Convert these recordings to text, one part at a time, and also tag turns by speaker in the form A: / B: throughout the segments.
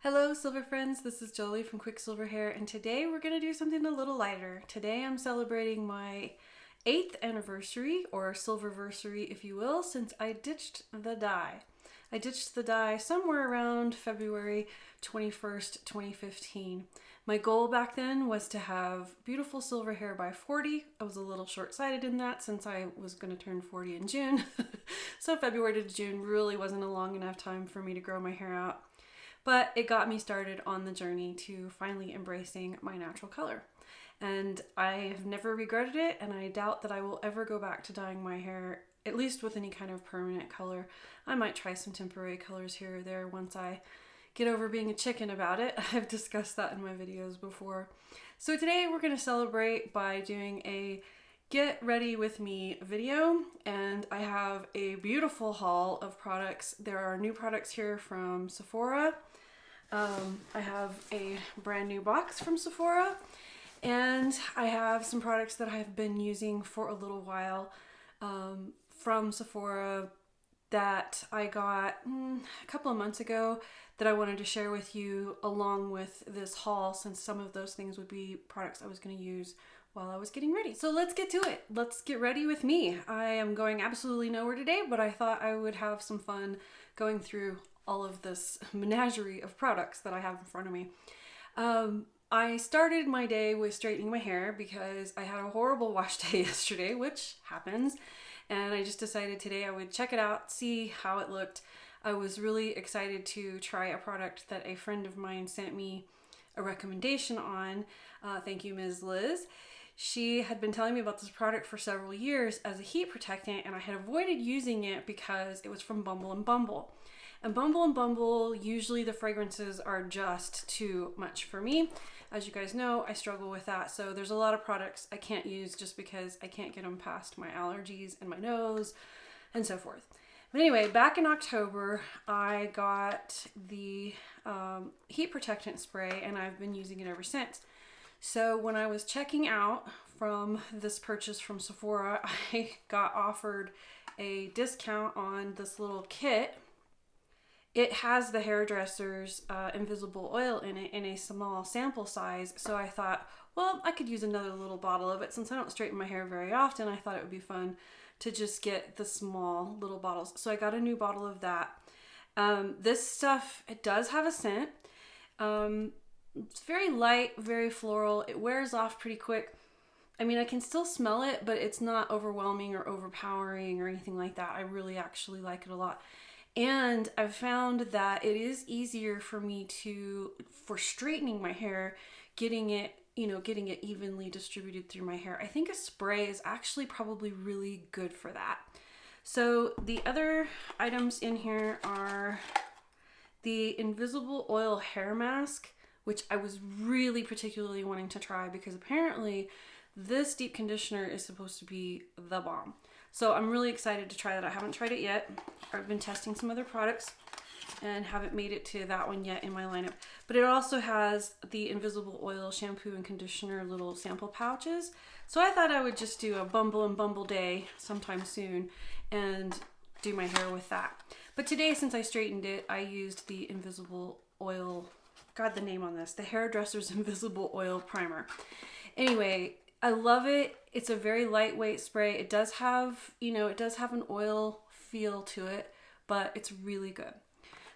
A: Hello Silver friends, this is Joli from QuickSilverHair, and today we're going to do something a little lighter. Today I'm celebrating my 8th anniversary, or Silver-versary if you will, since I ditched the dye. I ditched the dye somewhere around February 21st, 2015. My goal back then was to have beautiful silver hair by 40. I was a little short-sighted in that since I was going to turn 40 in June. So February to June really wasn't a long enough time for me to grow my hair out. But it got me started on the journey to finally embracing my natural color. And I have never regretted it, and I doubt that I will ever go back to dyeing my hair, at least with any kind of permanent color. I might try some temporary colors here or there once I get over being a chicken about it. I've discussed that in my videos before. So today we're going to celebrate by doing a get ready with me video, and I have a beautiful haul of products. There are new products here from Sephora. I have a brand new box from Sephora, and I have some products that I've been using for a little while from Sephora that I got a couple of months ago that I wanted to share with you along with this haul, since some of those things would be products I was going to use while I was getting ready. So let's get to it. Let's get ready with me. I am going absolutely nowhere today, but I thought I would have some fun going through all of this menagerie of products that I have in front of me. I started my day with straightening my hair because I had a horrible wash day yesterday, which happens, and I just decided today I would check it out, see how it looked. I was really excited to try a product that a friend of mine sent me a recommendation on. Thank you, Ms. Liz. She had been telling me about this product for several years as a heat protectant, and I had avoided using it because it was from Bumble and Bumble. And Bumble and Bumble, usually the fragrances are just too much for me. As you guys know, I struggle with that. So there's a lot of products I can't use just because I can't get them past my allergies and my nose and so forth. But anyway, back in October, I got the heat protectant spray, and I've been using it ever since. So when I was checking out from this purchase from Sephora, I got offered a discount on this little kit. It has the hairdresser's invisible oil in it in a small sample size, so I thought, well, I could use another little bottle of it. Since I don't straighten my hair very often, I thought it would be fun to just get the small little bottles. So I got a new bottle of that. This stuff, it does have a scent. It's very light, very floral. It wears off pretty quick. I mean, I can still smell it, but it's not overwhelming or overpowering or anything like that. I really actually like it a lot. And I've found that it is easier for me for straightening my hair, getting it evenly distributed through my hair. I think a spray is actually probably really good for that. So the other items in here are the invisible oil hair mask, which I was really particularly wanting to try because apparently this deep conditioner is supposed to be the bomb. So I'm really excited to try that. I haven't tried it yet. I've been testing some other products and haven't made it to that one yet in my lineup. But it also has the invisible oil shampoo and conditioner little sample pouches. So I thought I would just do a Bumble and Bumble day sometime soon and do my hair with that. But today, since I straightened it, I used the invisible oil, God, the name on this, the hairdresser's invisible oil primer. Anyway, I love it. It's a very lightweight spray. It does have, an oil feel to it, but it's really good.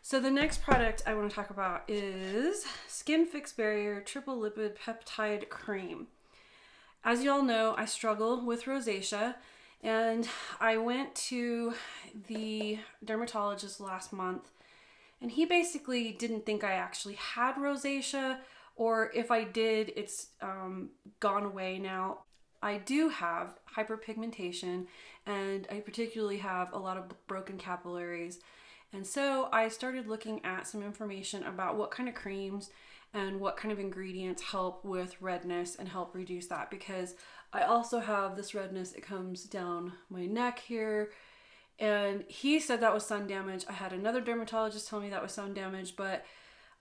A: So the next product I want to talk about is Skinfix Barrier Triple Lipid-Peptide Cream. As you all know, I struggle with rosacea, and I went to the dermatologist last month, and he basically didn't think I actually had rosacea, or if I did, it's gone away now. I do have hyperpigmentation, and I particularly have a lot of broken capillaries. And so I started looking at some information about what kind of creams and what kind of ingredients help with redness and help reduce that, because I also have this redness. It comes down my neck here, and he said that was sun damage. I had another dermatologist tell me that was sun damage, but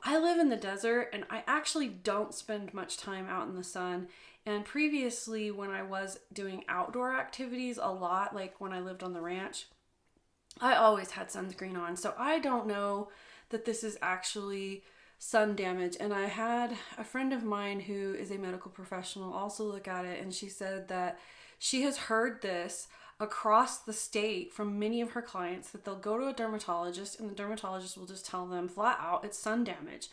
A: I live in the desert and I actually don't spend much time out in the sun. And previously, when I was doing outdoor activities a lot, like when I lived on the ranch, I always had sunscreen on, so I don't know that this is actually sun damage. And I had a friend of mine who is a medical professional also look at it, and she said that she has heard this across the state from many of her clients, that they'll go to a dermatologist and the dermatologist will just tell them flat out it's sun damage.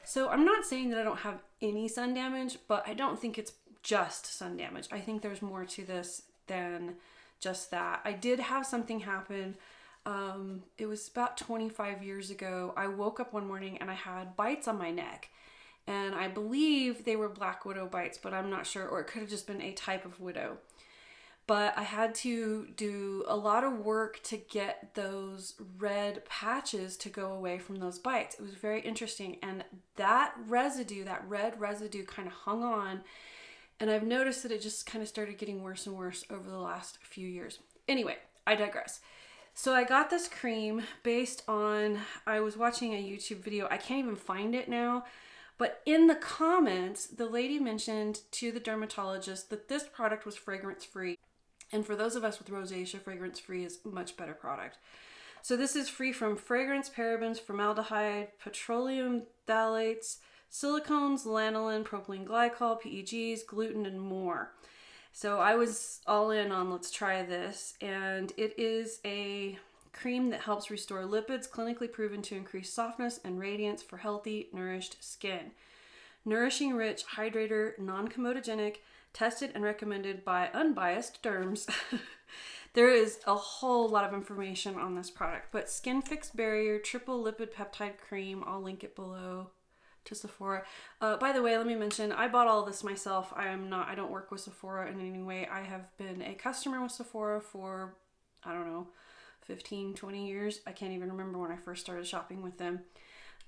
A: So I'm not saying that I don't have any sun damage, but I don't think it's just sun damage. I think there's more to this than just that. I did have something happen. It was about 25 years ago. I woke up one morning and I had bites on my neck. And I believe they were black widow bites, but I'm not sure. Or it could have just been a type of widow. But I had to do a lot of work to get those red patches to go away from those bites. It was very interesting. And that residue, that red residue kind of hung on. And I've noticed that it just kind of started getting worse and worse over the last few years. Anyway, I digress. So I got this cream based on, I was watching a YouTube video. I can't even find it now. But in the comments, the lady mentioned to the dermatologist that this product was fragrance free. And for those of us with rosacea, fragrance free is a much better product. So this is free from fragrance, parabens, formaldehyde, petroleum phthalates, silicones, lanolin, propylene glycol, PEGs, gluten, and more. So I was all in on let's try this. And it is a cream that helps restore lipids, clinically proven to increase softness and radiance for healthy, nourished skin. Nourishing, rich, hydrator, non-comedogenic, tested and recommended by unbiased derms. There is a whole lot of information on this product, but Skinfix Barrier Triple Lipid-Peptide Cream, I'll link it below to Sephora. By the way, let me mention, I bought all of this myself. I don't work with Sephora in any way. I have been a customer with Sephora for, I don't know, 15, 20 years. I can't even remember when I first started shopping with them.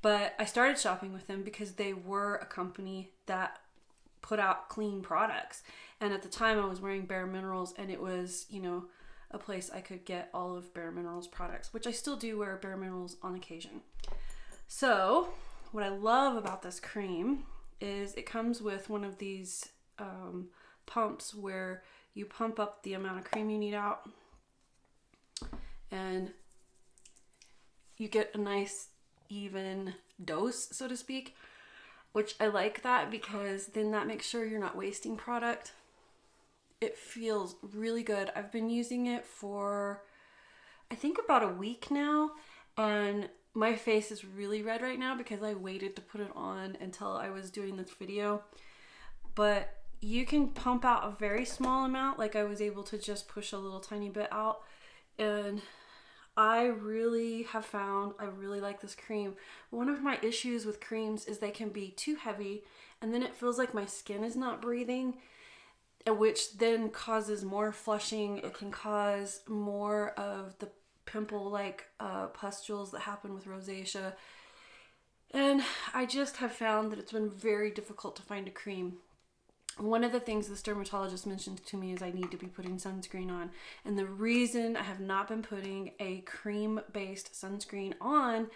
A: But I started shopping with them because they were a company that put out clean products. And at the time I was wearing bareMinerals, and it was, you know, a place I could get all of bareMinerals products, which I still do wear bareMinerals on occasion. So what I love about this cream is it comes with one of these pumps where you pump up the amount of cream you need out, and you get a nice even dose, so to speak, which I like that because then that makes sure you're not wasting product. It feels really good. I've been using it for, I think, about a week now, and my face is really red right now because I waited to put it on until I was doing this video. But you can pump out a very small amount, like I was able to just push a little tiny bit out, and I really have found I really like this cream. One of my issues with creams is they can be too heavy, and then it feels like my skin is not breathing, which then causes more flushing. It can cause more of the pimple-like pustules that happen with rosacea. And I just have found that it's been very difficult to find a cream. One of the things this dermatologist mentioned to me is I need to be putting sunscreen on. And the reason I have not been putting a cream-based sunscreen on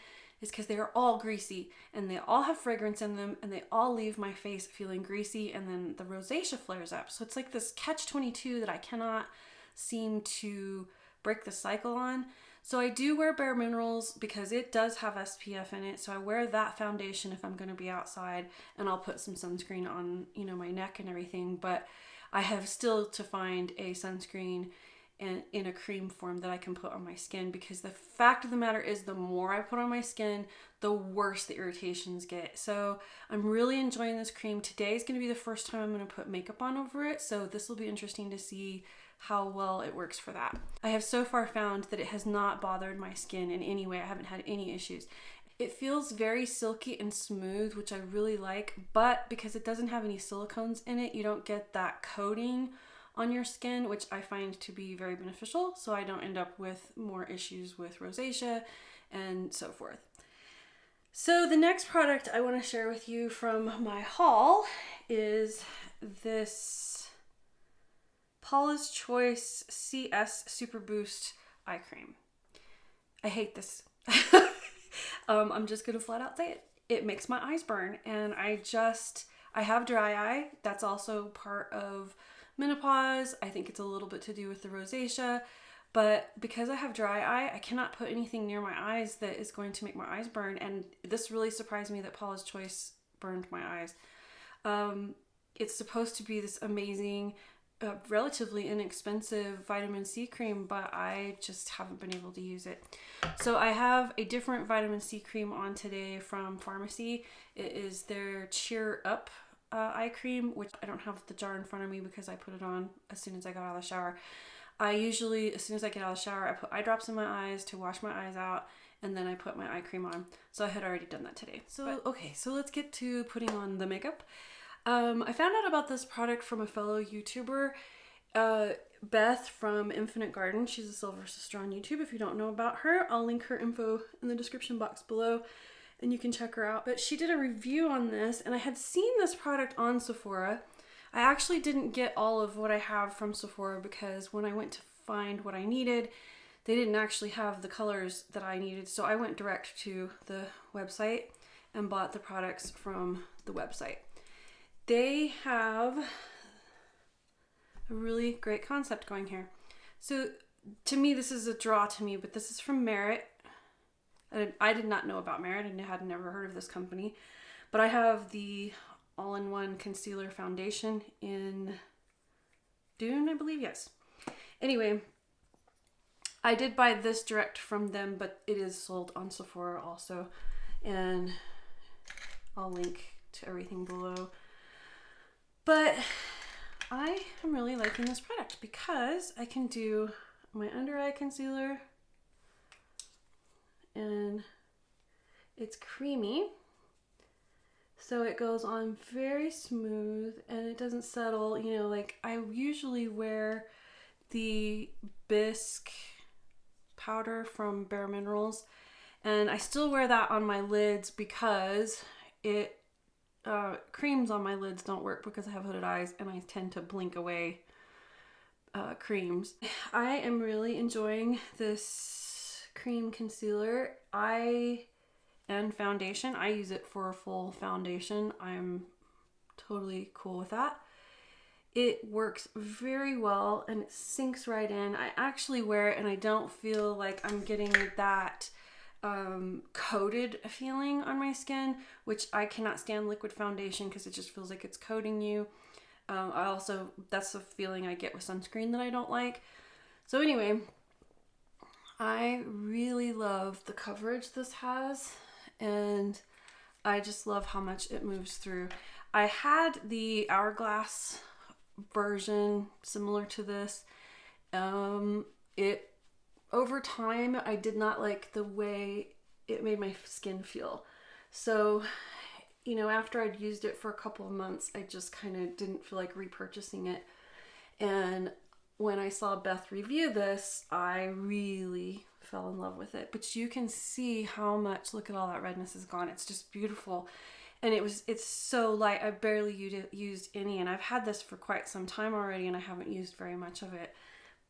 A: is because they are all greasy and they all have fragrance in them and they all leave my face feeling greasy, and then the rosacea flares up. So it's like this catch-22 that I cannot seem to break the cycle on. So I do wear bareMinerals because it does have SPF in it. So I wear that foundation if I'm going to be outside, and I'll put some sunscreen on, you know, my neck and everything. But I have still to find a sunscreen in a cream form that I can put on my skin, because the fact of the matter is the more I put on my skin, the worse the irritations get. So I'm really enjoying this cream. Today is going to be the first time I'm going to put makeup on over it. So this will be interesting to see how well it works for that. I have so far found that it has not bothered my skin in any way. I haven't had any issues. It feels very silky and smooth, which I really like, but because it doesn't have any silicones in it, you don't get that coating on your skin, which I find to be very beneficial, so I don't end up with more issues with rosacea and so forth. So the next product I want to share with you from my haul is this Paula's Choice CS Super Boost Eye Cream. I hate this. I'm just gonna flat out say it. It makes my eyes burn, and I have dry eye. That's also part of menopause. I think it's a little bit to do with the rosacea, But because I have dry eye, I cannot put anything near my eyes that is going to make my eyes burn. And this really surprised me that Paula's Choice burned my eyes. It's supposed to be this amazing, relatively inexpensive vitamin C cream, but I just haven't been able to use it. So I have a different vitamin C cream on today from Pharmacy. It is their Cheer Up eye cream, which I don't have the jar in front of me because I put it on as soon as I got out of the shower. I usually, as soon as I get out of the shower, I put eye drops in my eyes to wash my eyes out, and then I put my eye cream on. So I had already done that today. Okay, so let's get to putting on the makeup. I found out about this product from a fellow YouTuber, Beth from Infinite Garden. She's a silver sister on YouTube. If you don't know about her, I'll link her info in the description box below and you can check her out. But she did a review on this, and I had seen this product on Sephora. I actually didn't get all of what I have from Sephora because when I went to find what I needed, they didn't actually have the colors that I needed. So I went direct to the website and bought the products from the website. They have a really great concept going here. So to me, this is a draw to me, but this is from Merit. I did not know about Merit and had never heard of this company, but I have the all-in-one concealer foundation in Dune, I believe. Yes. Anyway, I did buy this direct from them, but it is sold on Sephora also, and I'll link to everything below. But I am really liking this product because I can do my under eye concealer, and it's creamy. So it goes on very smooth and it doesn't settle, you know, like I usually wear the bisque powder from bareMinerals, and I still wear that on my lids because it creams on my lids don't work because I have hooded eyes and I tend to blink away creams. I am really enjoying this cream concealer and foundation. I use it for a full foundation. I'm totally cool with that. It works very well and it sinks right in. I actually wear it and I don't feel like I'm getting that coated feeling on my skin, which I cannot stand liquid foundation because it just feels like it's coating you. That's the feeling I get with sunscreen that I don't like. So anyway, I really love the coverage this has, and I just love how much it moves through. I had the Hourglass version similar to this. Over time, I did not like the way it made my skin feel. So, you know, after I'd used it for a couple of months, I just kind of didn't feel like repurchasing it. And when I saw Beth review this, I really fell in love with it. But you can see how much, look at all that redness is gone. It's just beautiful. And it's so light. I barely used any, and I've had this for quite some time already and I haven't used very much of it.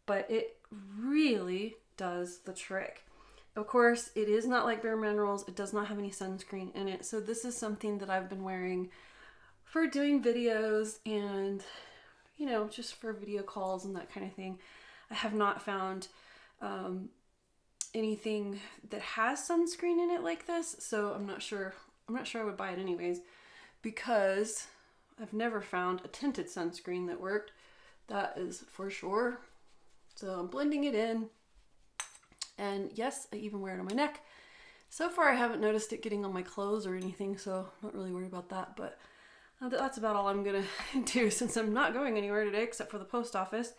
A: But it really does the trick. Of course, it is not like bareMinerals. It does not have any sunscreen in it. So this is something that I've been wearing for doing videos and, you know, just for video calls and that kind of thing. I have not found anything that has sunscreen in it like this. So I'm not sure I would buy it anyways, because I've never found a tinted sunscreen that worked. That is for sure. So I'm blending it in. And yes, I even wear it on my neck. So far, I haven't noticed it getting on my clothes or anything, so I'm not really worried about that. But that's about all I'm going to do since I'm not going anywhere today except for the post office.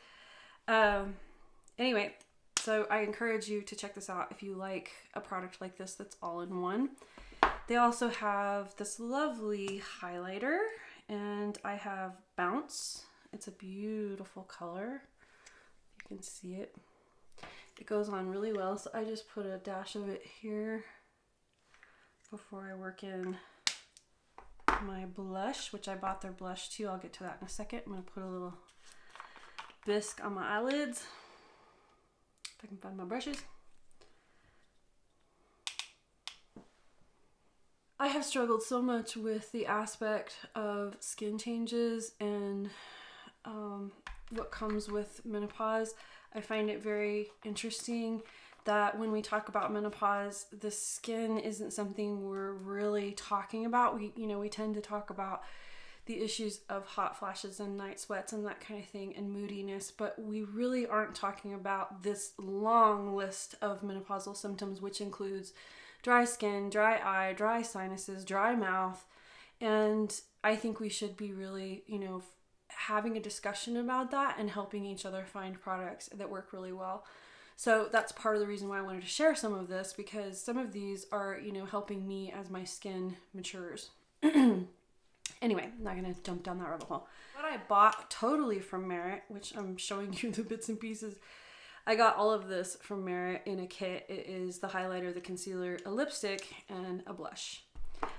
A: Anyway, so I encourage you to check this out if you like a product like this that's all in one. They also have this lovely highlighter, and I have Bounce. It's a beautiful color. You can see it. It goes on really well, so I just put a dash of it here before I work in my blush, which I bought their blush too. I'll get to that in a second. I'm going to put a little bisque on my eyelids. If I can find my brushes. I have struggled so much with the aspect of skin changes and what comes with menopause. I find it very interesting that when we talk about menopause, the skin isn't something we're really talking about. We tend to talk about the issues of hot flashes and night sweats and that kind of thing and moodiness, but we really aren't talking about this long list of menopausal symptoms, which includes dry skin, dry eye, dry sinuses, dry mouth. And I think we should be really, having a discussion about that and helping each other find products that work really well. So that's part of the reason why I wanted to share some of this, because some of these are, helping me as my skin matures. Anyway, I'm not going to jump down that rabbit hole. What I bought totally from Merit, which I'm showing you the bits and pieces. I got all of this from Merit in a kit. It is the highlighter, the concealer, a lipstick, and a blush.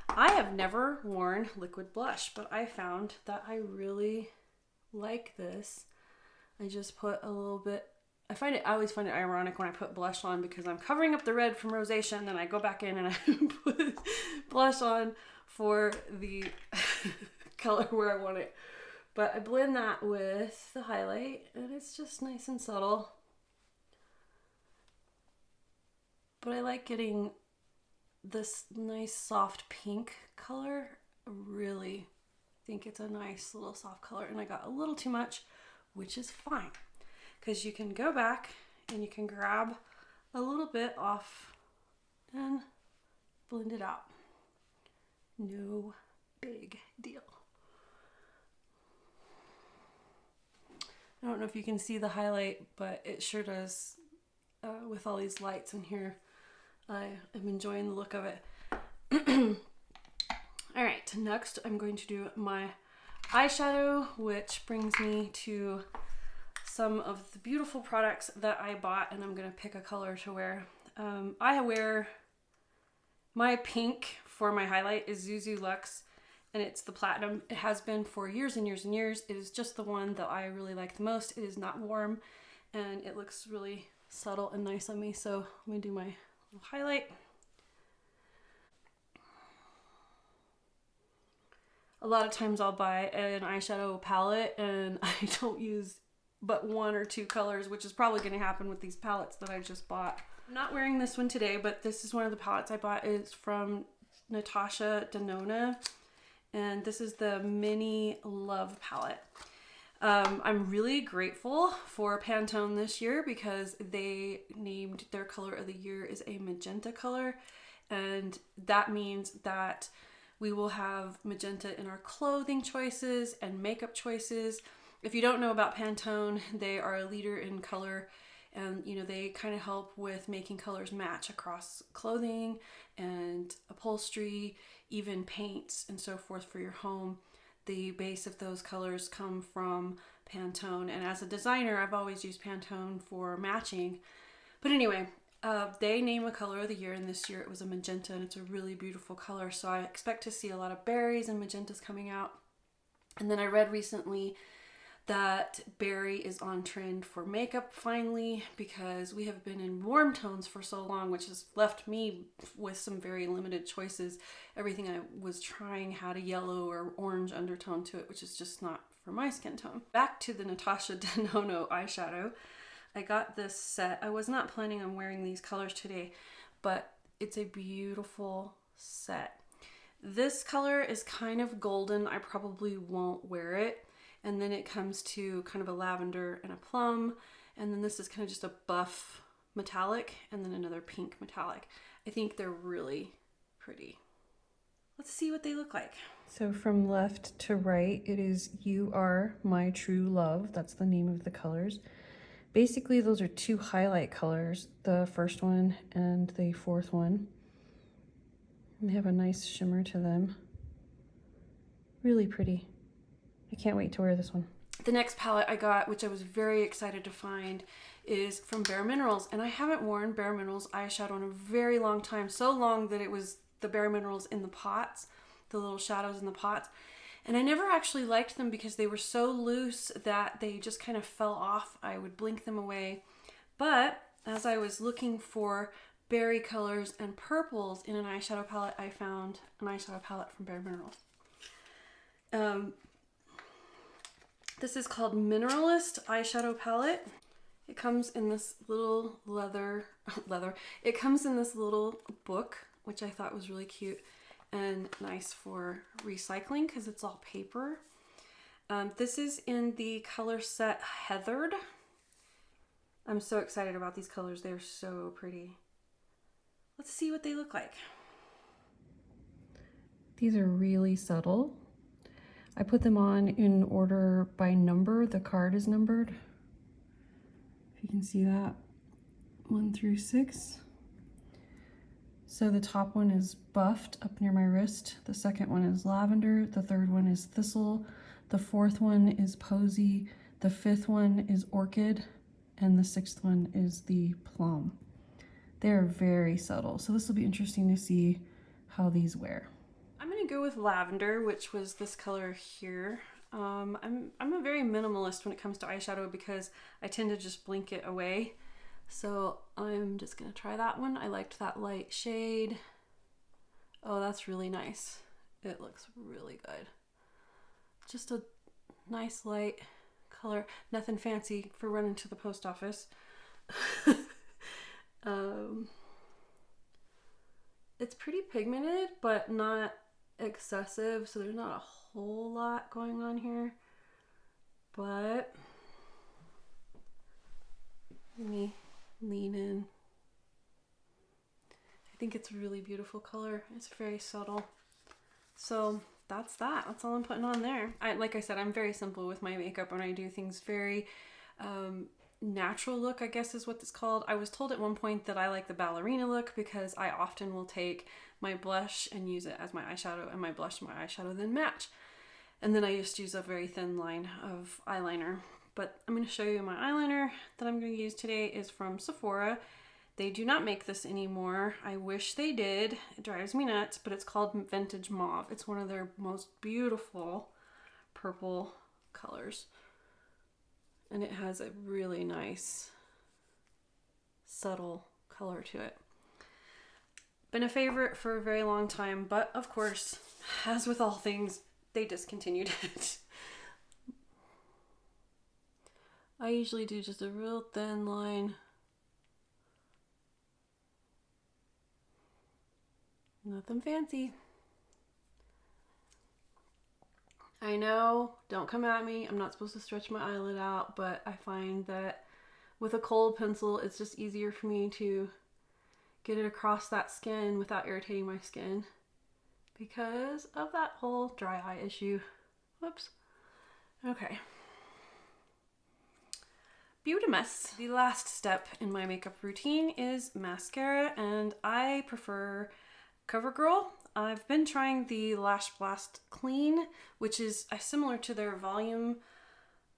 A: I have never worn liquid blush, but I found that I really like this. I just put a little bit. I always find it ironic when I put blush on because I'm covering up the red from rosacea, and then I go back in and I put blush on for the color where I want it. But I blend that with the highlight and it's just nice and subtle. But I like getting this nice soft pink color. I really think it's a nice little soft color, and I got a little too much, which is fine. Because you can go back and you can grab a little bit off and blend it out. No big deal. I don't know if you can see the highlight, but it sure does with all these lights in here. I am enjoying the look of it. All right, next I'm going to do my eyeshadow, which brings me to some of the beautiful products that I bought, and I'm gonna pick a color to wear. I wear my pink for my highlight is Zuzu Luxe, and it's the platinum. It has been for years and years and years. It is just the one that I really like the most. It is not warm, and it looks really subtle and nice on me. So let me do my little highlight. A lot of times I'll buy an eyeshadow palette and I don't use but one or two colors, which is probably going to happen with these palettes that I just bought. I'm not wearing this one today, but this is one of the palettes I bought. It's from Natasha Denona, and this is the Mini Love palette. I'm really grateful for Pantone this year because they named their color of the year as a magenta color, and that means that we will have magenta in our clothing choices and makeup choices. If you don't know about Pantone, they are a leader in color, and they kind of help with making colors match across clothing and upholstery, even paints and so forth for your home. The base of those colors come from Pantone, and as a designer, I've always used Pantone for matching. But anyway, they name a color of the year, and this year it was a magenta, and it's a really beautiful color. So I expect to see a lot of berries and magentas coming out. And then I read recently that berry is on trend for makeup finally, because we have been in warm tones for so long, which has left me with some very limited choices. Everything I was trying had a yellow or orange undertone to it, which is just not for my skin tone. Back to the Natasha Denona eyeshadow. I got this set. I was not planning on wearing these colors today, but it's a beautiful set. This color is kind of golden. I probably won't wear it. And then it comes to kind of a lavender and a plum. And then this is kind of just a buff metallic, and then another pink metallic. I think they're really pretty. Let's see what they look like. So from left to right, it is You Are My True Love. That's the name of the colors. Basically, those are two highlight colors, the first one and the fourth one. And they have a nice shimmer to them. Really pretty. I can't wait to wear this one. The next palette I got, which I was very excited to find, is from bareMinerals. And I haven't worn bareMinerals eyeshadow in a very long time. So long that it was the bareMinerals in the pots, the little shadows in the pots. And I never actually liked them because they were so loose that they just kind of fell off. I would blink them away. But as I was looking for berry colors and purples in an eyeshadow palette, I found an eyeshadow palette from bareMinerals. This is called MINERALIST eyeshadow palette. It comes in this little it comes in this little book, which I thought was really cute and nice for recycling because it's all paper. This is in the color set Heathered. I'm so excited about these colors. They're so pretty. Let's see what they look like. These are really subtle. I put them on in order by number. The card is numbered. If you can see that, 1 through 6. So the top one is Buffed up near my wrist. The second one is Lavender. The third one is Thistle. The fourth one is Posy. The fifth one is Orchid. And the sixth one is the Plum. They're very subtle. So this will be interesting to see how these wear. I'm gonna go with Lavender, which was this color here. I'm a very minimalist when it comes to eyeshadow because I tend to just blink it away. So I'm just gonna try that one. I liked that light shade. Oh, that's really nice. It looks really good. Just a nice light color. Nothing fancy for running to the post office. It's pretty pigmented, but not excessive, so there's not a whole lot going on here, but let me lean in. I think it's a really beautiful color. It's very subtle. So that's that. That's all I'm putting on there. Like I said, I'm very simple with my makeup when I do things very natural look, I guess is what it's called. I was told at one point that I like the ballerina look because I often will take my blush and use it as my eyeshadow, and my blush and my eyeshadow then match. And then I just use a very thin line of eyeliner. But I'm going to show you my eyeliner that I'm going to use today is from Sephora. They do not make this anymore. I wish they did. It drives me nuts, but it's called Vintage Mauve. It's one of their most beautiful purple colors. And it has a really nice, subtle color to it. Been a favorite for a very long time, but of course, as with all things, they discontinued it. I usually do just a real thin line. Nothing fancy. I know, don't come at me. I'm not supposed to stretch my eyelid out, but I find that with a kohl pencil, it's just easier for me to get it across that skin without irritating my skin because of that whole dry eye issue. Whoops. Okay. Beautimus. The last step in my makeup routine is mascara, and I prefer CoverGirl. I've been trying the Lash Blast Clean, which is similar to their Volume,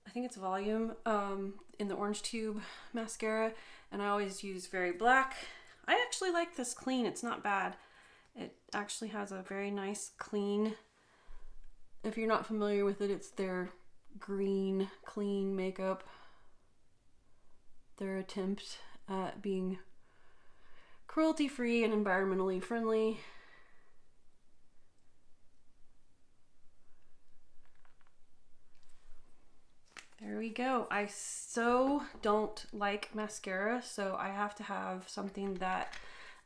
A: I think it's Volume, in the orange tube mascara, and I always use Very Black. I actually like this clean. It's not bad. It actually has a very nice clean. If you're not familiar with it, it's their green clean makeup. Their attempt at being cruelty-free and environmentally friendly. There we go. I so don't like mascara, so I have to have something that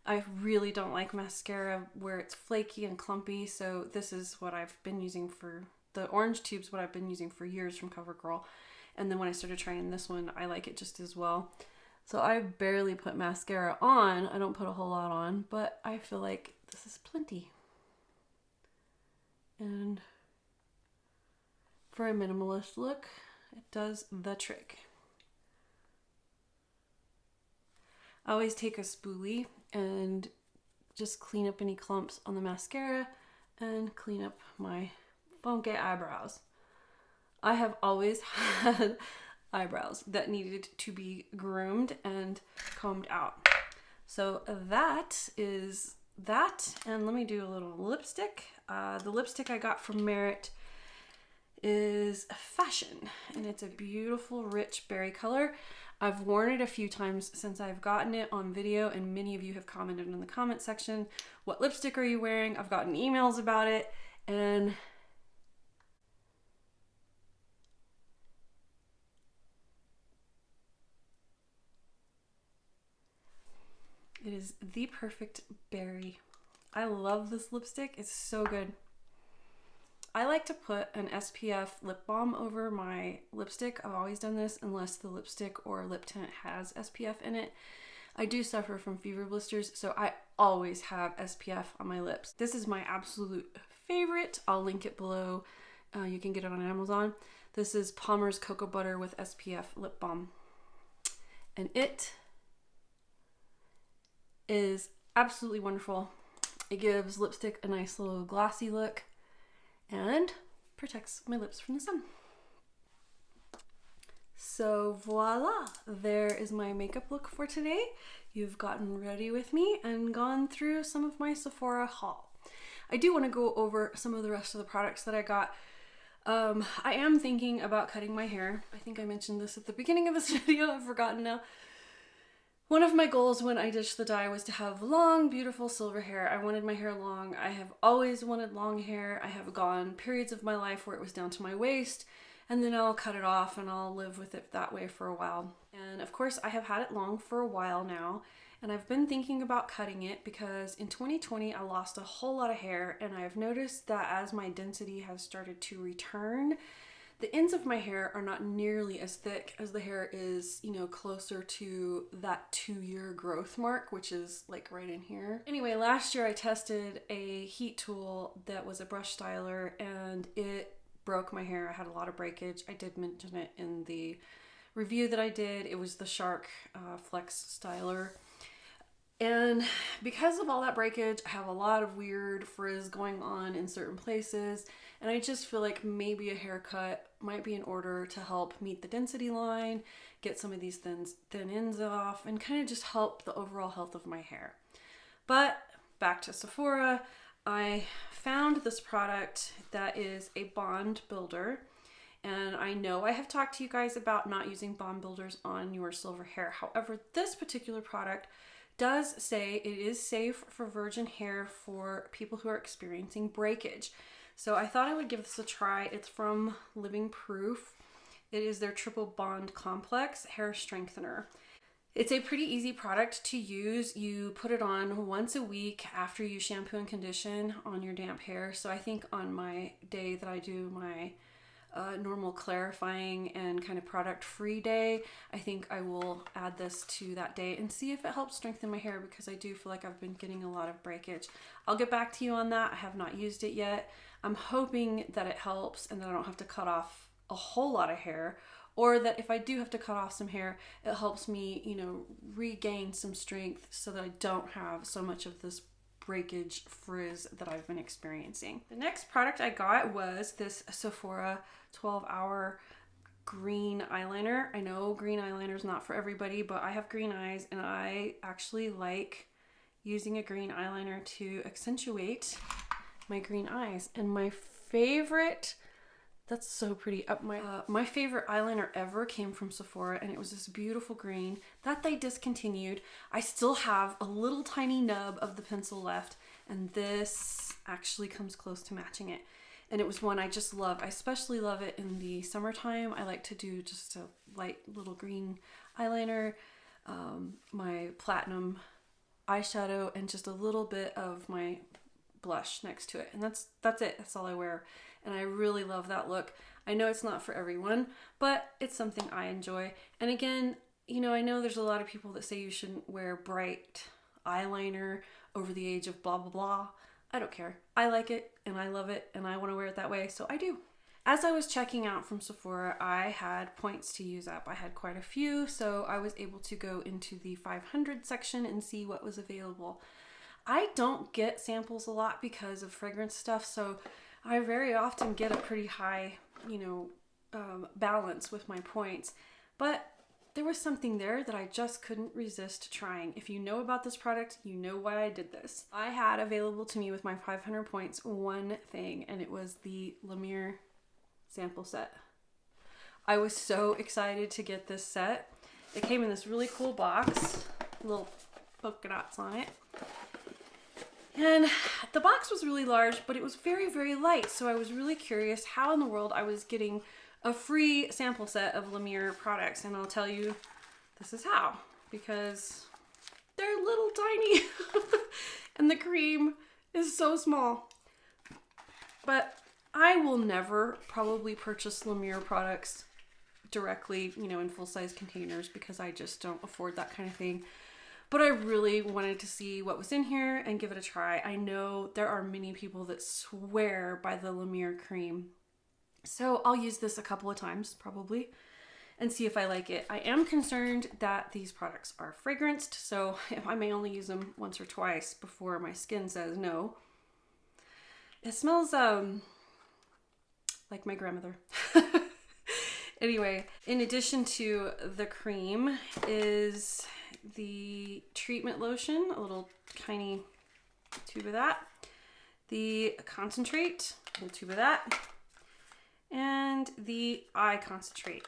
A: I really don't like mascara where it's flaky and clumpy. So this is what I've been using for the orange tubes, what I've been using for years from CoverGirl. And then when I started trying this one, I like it just as well. So I barely put mascara on. I don't put a whole lot on, but I feel like this is plenty. And for a minimalist look, it does the trick. I always take a spoolie and just clean up any clumps on the mascara and clean up my funky eyebrows. I have always had eyebrows that needed to be groomed and combed out. So that is that. And let me do a little lipstick. The lipstick I got from Merit is Fashion, and it's a beautiful rich berry color. I've worn it a few times since I've gotten it on video, and many of you have commented in the comment section, what lipstick are you wearing? I've gotten emails about it, and It is the perfect berry. I love this lipstick. It's so good. I like to put an SPF lip balm over my lipstick. I've always done this unless the lipstick or lip tint has SPF in it. I do suffer from fever blisters, so I always have SPF on my lips. This is my absolute favorite. I'll link it below. You can get it on Amazon. This is Palmer's Cocoa Butter with SPF lip balm. And it is absolutely wonderful. It gives lipstick a nice little glossy look and protects my lips from the sun. So voila, there is my makeup look for today. You've gotten ready with me and gone through some of my Sephora haul. I do want to go over some of the rest of the products that I got. I am thinking about cutting my hair. I think I mentioned this at the beginning of this video. I've forgotten now. One of my goals when I ditched the dye was to have long, beautiful silver hair. I wanted my hair long. I have always wanted long hair. I have gone periods of my life where it was down to my waist, and then I'll cut it off and I'll live with it that way for a while. And of course, I have had it long for a while now, and I've been thinking about cutting it because in 2020, I lost a whole lot of hair, and I've noticed that as my density has started to return, the ends of my hair are not nearly as thick as the hair is, you know, closer to that 2-year growth mark, which is like right in here. Anyway, last year I tested a heat tool that was a brush styler, and it broke my hair. I had a lot of breakage. I did mention it in the review that I did. It was the Shark Flex Styler. And because of all that breakage, I have a lot of weird frizz going on in certain places, and I just feel like maybe a haircut might be in order to help meet the density line, get some of these thin ends off, and kind of just help the overall health of my hair. But back to Sephora, I found this product that is a bond builder, and I know I have talked to you guys about not using bond builders on your silver hair. However, this particular product does say it is safe for virgin hair for people who are experiencing breakage. So I thought I would give this a try. It's from Living Proof. It is their Triple Bond Complex Hair Strengthener. It's a pretty easy product to use. You put it on once a week after you shampoo and condition on your damp hair. So I think on my day that I do my normal clarifying and kind of product-free day, I think I will add this to that day and see if it helps strengthen my hair, because I do feel like I've been getting a lot of breakage. I'll get back to you on that. I have not used it yet. I'm hoping that it helps and that I don't have to cut off a whole lot of hair, or that if I do have to cut off some hair, it helps me, you know, regain some strength so that I don't have so much of this breakage frizz that I've been experiencing. The next product I got was this Sephora 12-hour green eyeliner. I know green eyeliner is not for everybody, but I have green eyes, and I actually like using a green eyeliner to accentuate my green eyes. And my favorite, that's so pretty, my favorite eyeliner ever came from Sephora, and it was this beautiful green that they discontinued. I still have a little tiny nub of the pencil left, and this actually comes close to matching it. And it was one I just love. I especially love it in the summertime. I like to do just a light little green eyeliner, my platinum eyeshadow, and just a little bit of my blush next to it. And that's it. That's all I wear. And I really love that look. I know it's not for everyone, but it's something I enjoy. And again, you know, I know there's a lot of people that say you shouldn't wear bright eyeliner over the age of blah, blah, blah. I don't care. I like it and I love it and I want to wear it that way, so I do. As I was checking out from Sephora, I had points to use up. I had quite a few, so I was able to go into the 500 section and see what was available. I don't get samples a lot because of fragrance stuff, so I very often get a pretty high, you know, balance with my points. But there was something there that I just couldn't resist trying. If you know about this product, you know why I did this. I had available to me with my 500 points one thing, and it was the La Mer sample set. I was so excited to get this set. It came in this really cool box, little polka dots on it. And the box was really large, but it was very, very light. So I was really curious how in the world I was getting a free sample set of La Mer products. And I'll tell you, this is how. Because they're little tiny. And the cream is so small. But I will never probably purchase La Mer products directly, you know, in full-size containers because I just don't afford that kind of thing. But I really wanted to see what was in here and give it a try. I know there are many people that swear by the La Mer cream. So I'll use this a couple of times probably and see if I like it. I am concerned that these products are fragranced, so I may only use them once or twice before my skin says no. It smells like my grandmother. Anyway, in addition to the cream is the treatment lotion, a little tiny tube of that, the concentrate, a little tube of that, and the eye concentrate.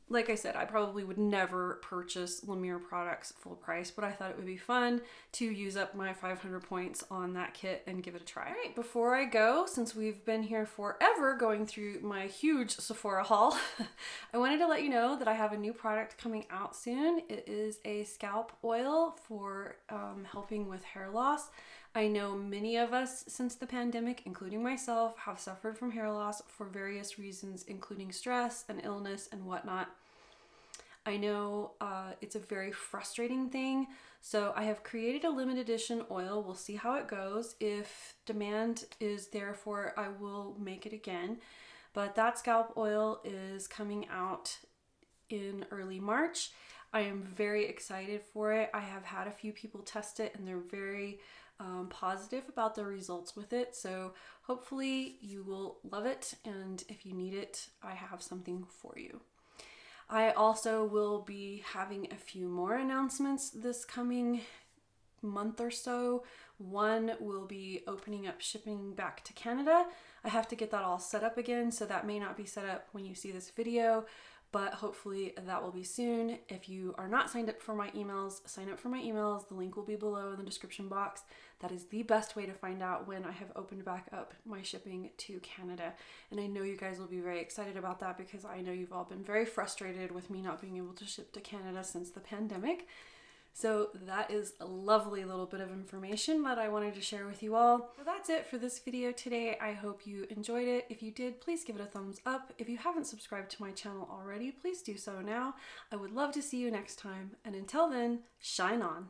A: Like I said, I probably would never purchase La Mer products full price, but I thought it would be fun to use up my 500 points on that kit and give it a try. All right, before I go, since we've been here forever going through my huge Sephora haul, I wanted to let you know that I have a new product coming out soon. It is a scalp oil for helping with hair loss. I know many of us since the pandemic, including myself, have suffered from hair loss for various reasons, including stress and illness and whatnot. I know it's a very frustrating thing, so I have created a limited edition oil. We'll see how it goes. If demand is there for it, I will make it again. But that scalp oil is coming out in early March. I am very excited for it. I have had a few people test it and they're very positive about their results with it, so hopefully you will love it, and if you need it, I have something for you. I also will be having a few more announcements this coming month or so. One will be opening up shipping back to Canada. I have to get that all set up again, so that may not be set up when you see this video, but hopefully that will be soon. If you are not signed up for my emails, sign up for my emails. The link will be below in the description box. That is the best way to find out when I have opened back up my shipping to Canada. And I know you guys will be very excited about that because I know you've all been very frustrated with me not being able to ship to Canada since the pandemic. So that is a lovely little bit of information that I wanted to share with you all. So that's it for this video today. I hope you enjoyed it. If you did, please give it a thumbs up. If you haven't subscribed to my channel already, please do so now. I would love to see you next time. And until then, shine on.